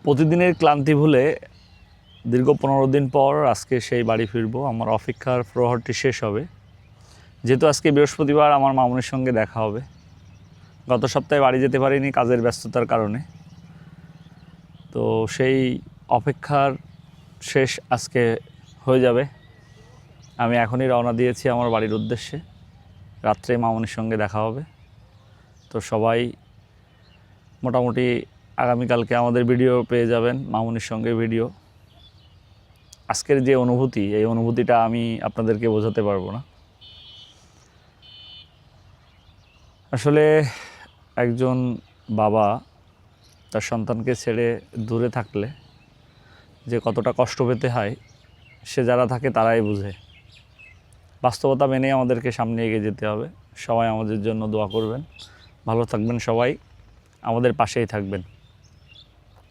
প্রতিদিনের ক্লান্তি ভুলে দীর্ঘ 15 দিন পর আজকে সেই বাড়ি ফিরবো। আমার অপেক্ষার প্রহরটি শেষ হবে, যেহেতু আজকে বৃহস্পতিবার আমার মামুনির সঙ্গে দেখা হবে। গত সপ্তাহে বাড়ি যেতে পারিনি কাজের ব্যস্ততার কারণে, তো সেই অপেক্ষার শেষ আজকে হয়ে যাবে। আমি এখনই রওনা দিয়েছি আমার বাড়ির উদ্দেশ্যে। রাত্রে মামুনির সঙ্গে দেখা হবে। তো সবাই মোটামুটি আগামীকালকে আমাদের ভিডিও পেয়ে যাবেন, মামুনির সঙ্গে ভিডিও। আজকের যে অনুভূতি, এই অনুভূতিটা আমি আপনাদেরকে বোঝাতে পারবো না। আসলে একজন বাবা তার সন্তানকে ছেড়ে দূরে থাকলে যে কতটা কষ্ট পেতে হয়, সে যারা থাকে তারাই বুঝে। বাস্তবতা মেনে আমাদেরকে সামনে এগিয়ে যেতে হবে। সবাই আমাদের জন্য দোয়া করবেন, ভালো থাকবেন, সবাই আমাদের পাশেই থাকবেন।